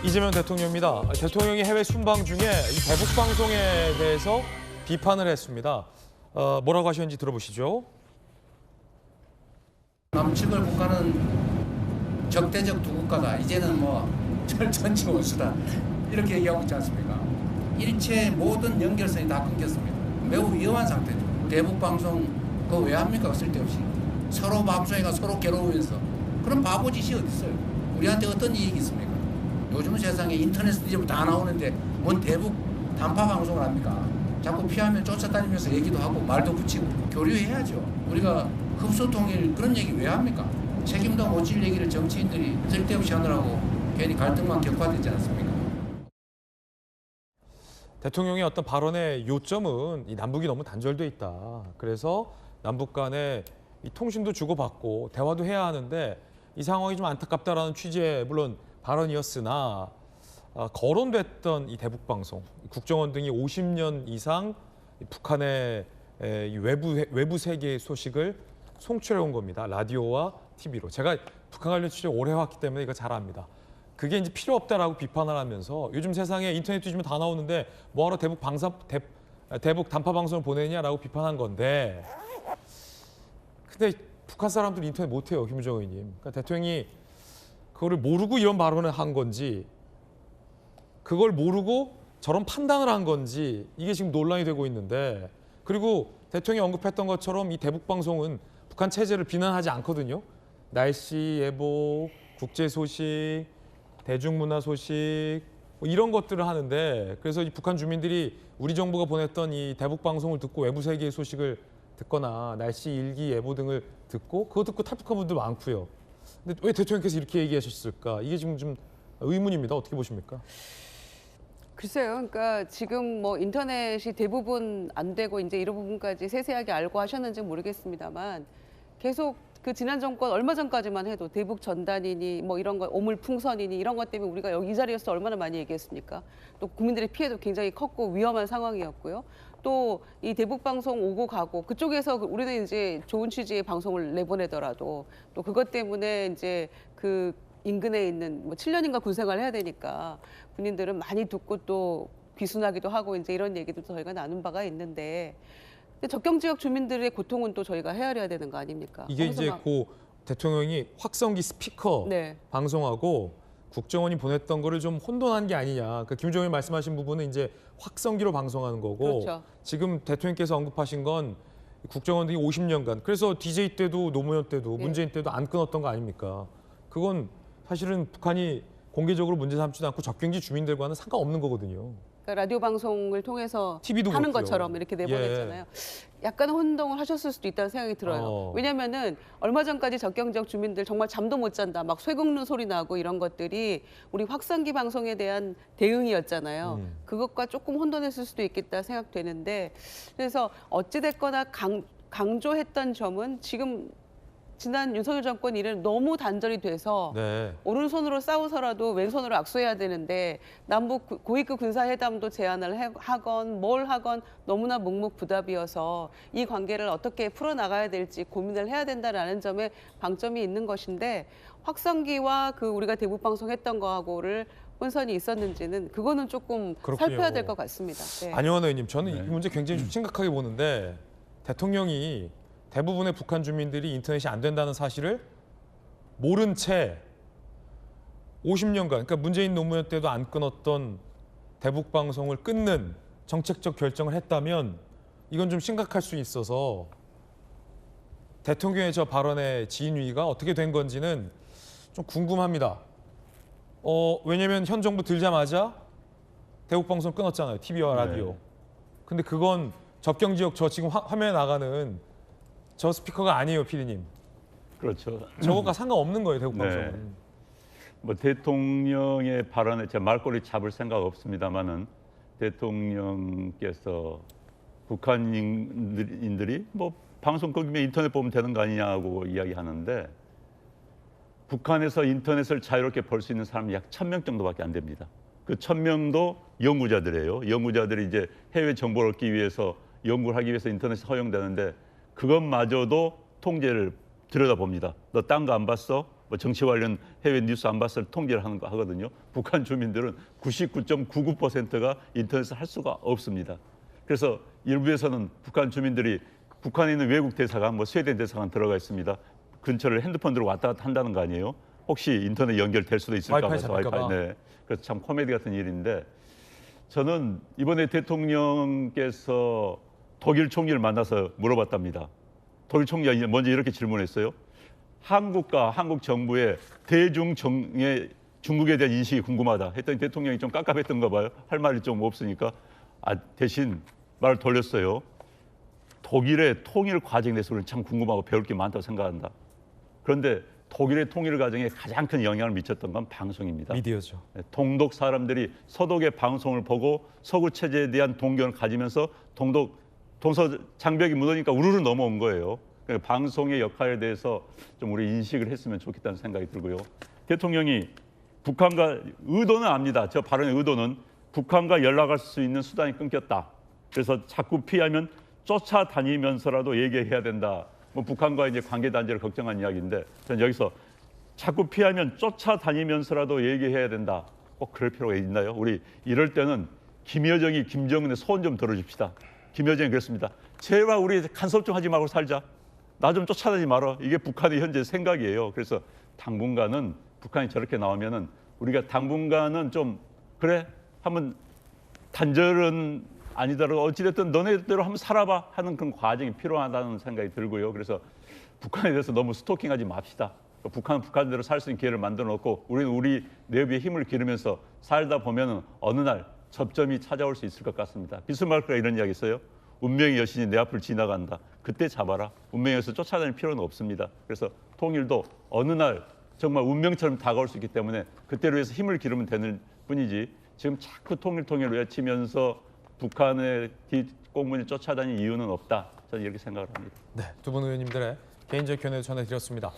이재명 대통령입니다. 대통령이 해외 순방 중에 이 대북 방송에 대해서 비판을 했습니다. 뭐라고 하셨는지 들어보시죠. 남측을 국가는 적대적 두 국가다. 이제는 뭐 전지 원수다. 이렇게 얘기하고 있지 않습니까? 일체 모든 연결선이 다 끊겼습니다. 매우 위험한 상태죠. 대북 방송 그거 왜 합니까? 쓸데없이. 서로 방송회가 서로 괴로우면서. 그런 바보 짓이 어디 있어요? 우리한테 어떤 이익이 있습니까? 요즘 세상에 인터넷 뒤집어 다 나오는데 뭔 대북 단파 방송을 합니까? 자꾸 피하면 쫓아다니면서 얘기도 하고 말도 붙이고 교류해야죠. 우리가 흡수통일 그런 얘기 왜 합니까? 책임도 못 질 얘기를 정치인들이 쓸데없이 하느라고 괜히 갈등만 격화되지 않습니까? 대통령의 어떤 발언의 요점은 이 남북이 너무 단절돼 있다. 그래서 남북 간에 이 통신도 주고받고 대화도 해야 하는데 이 상황이 좀 안타깝다라는 취지의 물론 발언이었으나 거론됐던 이 대북 방송, 국정원 등이 50년 이상 북한의 외부 세계의 소식을 송출해 온 겁니다. 라디오와 TV로. 제가 북한 관련 취재 오래 해왔기 때문에 이거 잘 압니다. 그게 이제 필요 없다라고 비판을 하면서 요즘 세상에 인터넷 뒤지면 다 나오는데 뭐하러 대북 단파 방송을 보내냐라고 비판한 건데 근데 북한 사람들 인터넷 못해요, 김정은 의원님. 그러니까 대통령이 그거를 모르고 이런 발언을 한 건지 그걸 모르고 저런 판단을 한 건지 이게 지금 논란이 되고 있는데 그리고 대통령이 언급했던 것처럼 이 대북 방송은 북한 체제를 비난하지 않거든요. 날씨 예보, 국제 소식, 대중문화 소식 뭐 이런 것들을 하는데 그래서 이 북한 주민들이 우리 정부가 보냈던 이 대북 방송을 듣고 외부 세계의 소식을 듣거나 날씨 일기 예보 등을 듣고 그거 듣고 탈북한 분들 많고요. 근데 왜 대통령께서 이렇게 얘기하셨을까? 이게 지금 좀 의문입니다. 어떻게 보십니까? 글쎄요. 그러니까 지금 뭐 인터넷이 대부분 안 되고 이제 이런 부분까지 세세하게 알고 하셨는지 모르겠습니다만 계속 그 지난 정권 얼마 전까지만 해도 대북 전단이니 뭐 이런 거 오물풍선이니 이런 것 때문에 우리가 여기 이 자리에서 얼마나 많이 얘기했습니까? 또 국민들의 피해도 굉장히 컸고 위험한 상황이었고요. 또 이 대북 방송 오고 가고 그쪽에서 우리는 이제 좋은 취지의 방송을 내보내더라도 또 그것 때문에 이제 그 인근에 있는 뭐 7년인가 군생활을 해야 되니까 군인들은 많이 듣고 또 귀순하기도 하고 이제 이런 얘기도 저희가 나눈 바가 있는데 근데 접경 지역 주민들의 고통은 또 저희가 헤아려야 되는 거 아닙니까? 이게 이제 고 대통령이 확성기 스피커 네. 방송하고 국정원이 보냈던 거를 좀 혼돈한 게 아니냐. 그러니까 김정일 말씀하신 부분은 이제 확성기로 방송하는 거고 그렇죠. 지금 대통령께서 언급하신 건 국정원 등이 50년간 그래서 DJ 때도 노무현 때도 네. 문재인 때도 안 끊었던 거 아닙니까? 그건 사실은 북한이 공개적으로 문제 삼지도 않고 접경지 주민들과는 상관없는 거거든요. 그러니까 라디오 방송을 통해서 TV도 하는 그렇고요. 것처럼 이렇게 내보냈잖아요. 약간 혼동을 하셨을 수도 있다는 생각이 들어요. 왜냐면은 얼마 전까지 접경 지역 주민들 정말 잠도 못 잔다, 막 쇠 긁는 소리 나고 이런 것들이 우리 확성기 방송에 대한 대응이었잖아요. 그것과 조금 혼돈했을 수도 있겠다 생각되는데 그래서 어찌됐거나 강조했던 점은 지금 지난 윤석열 정권 일은 너무 단절이 돼서 네. 오른손으로 싸우서라도 왼손으로 악수해야 되는데 남북 고위급 군사회담도 제안을 하건 뭘 하건 너무나 묵묵부답이어서 이 관계를 어떻게 풀어나가야 될지 고민을 해야 된다라는 점에 방점이 있는 것인데 확성기와 그 우리가 대북 방송했던 거하고를 혼선이 있었는지는 그거는 조금 그렇군요. 살펴야 될 것 같습니다. 네. 안영환 의원님, 저는 네. 이 문제 굉장히 좀 심각하게 보는데 대통령이 대부분의 북한 주민들이 인터넷이 안 된다는 사실을 모른 채 50년간, 그러니까 문재인 노무현 때도 안 끊었던 대북 방송을 끊는 정책적 결정을 했다면 이건 좀 심각할 수 있어서 대통령의 저 발언의 진위가 어떻게 된 건지는 좀 궁금합니다. 왜냐하면 현 정부 들자마자 대북 방송 끊었잖아요, TV와 라디오. 네. 근데 그건 접경 지역 저 지금 화면에 나가는 저 스피커가 아니에요, PD님. 그렇죠. 저것과 상관없는 거예요, 대북 네. 방송은. 뭐 대통령의 발언에 제 말꼬리 잡을 생각 없습니다만은 대통령께서 북한인들이 뭐 방송 끊기면 인터넷 보면 되는 거 아니냐고 이야기하는데 북한에서 인터넷을 자유롭게 볼 수 있는 사람이 약 1,000명 정도밖에 안 됩니다. 그 1,000명도 연구자들이에요. 연구자들이 이제 해외 정보를 얻기 위해서 연구를 하기 위해서 인터넷이 허용되는데 그것마저도 통제를 들여다봅니다. 너 딴 거 안 봤어? 뭐 정치 관련 해외 뉴스 안 봤을 통계를 하는 거 하거든요. 북한 주민들은 99.99%가 인터넷을 할 수가 없습니다. 그래서 일부에서는 북한 주민들이 북한에 있는 외국 대사관, 뭐 스웨덴 대사관 들어가 있습니다. 근처를 핸드폰 들고 왔다 갔다 한다는 거 아니에요? 혹시 인터넷 연결될 수도 있을까 와이파이 봐서 잡힐까 봐. 네. 그래서 참 코미디 같은 일인데 저는 이번에 대통령께서 독일 총리를 만나서 물어봤답니다. 독일 총리가 먼저 이렇게 질문했어요. 한국과 한국 정부의 대중정의 중국에 대한 인식이 궁금하다 했더니 대통령이 좀 깝깝했던가 봐요. 할 말이 좀 없으니까 대신 말을 돌렸어요. 독일의 통일 과정에 대해서 우리는 참 궁금하고 배울 게 많다고 생각한다. 그런데 독일의 통일 과정에 가장 큰 영향을 미쳤던 건 방송입니다. 미디어죠. 동독 사람들이 서독의 방송을 보고 서구 체제에 대한 동경을 가지면서 동서 장벽이 무너지니까 우르르 넘어온 거예요. 그러니까 방송의 역할에 대해서 좀 우리 인식을 했으면 좋겠다는 생각이 들고요. 대통령이 북한과 의도는 압니다. 저 발언의 의도는 북한과 연락할 수 있는 수단이 끊겼다. 그래서 자꾸 피하면 쫓아다니면서라도 얘기해야 된다. 뭐 북한과 이제 관계 단절을 걱정한 이야기인데 저는 여기서 자꾸 피하면 쫓아다니면서라도 얘기해야 된다. 꼭 그럴 필요가 있나요? 우리 이럴 때는 김여정이 김정은의 소원 좀 들어줍시다. 김여정이 그랬습니다. 제발 우리 간섭 좀 하지 말고 살자. 나 좀 쫓아다니지 마라. 이게 북한의 현재 생각이에요. 그래서 당분간은 북한이 저렇게 나오면은 우리가 당분간은 좀 그래 한번 단절은 아니더라도 어찌됐든 너네대로 한번 살아봐 하는 그런 과정이 필요하다는 생각이 들고요. 그래서 북한에 대해서 너무 스토킹하지 맙시다. 북한은 북한대로 살 수 있는 기회를 만들어 놓고 우리는 우리 내부에 힘을 기르면서 살다 보면은 어느 날 접점이 찾아올 수 있을 것 같습니다. 비스마르크가 이런 이야기 했어요. 운명의 여신이 내 앞을 지나간다. 그때 잡아라. 운명의 여신 쫓아다닐 필요는 없습니다. 그래서 통일도 어느 날 정말 운명처럼 다가올 수 있기 때문에 그때로 해서 힘을 기르면 되는 뿐이지 지금 자꾸 통일 외치면서 북한의 뒷공문을 쫓아다닐 이유는 없다. 저는 이렇게 생각을 합니다. 네, 두 분 의원님들의 개인적 견해도 전해드렸습니다.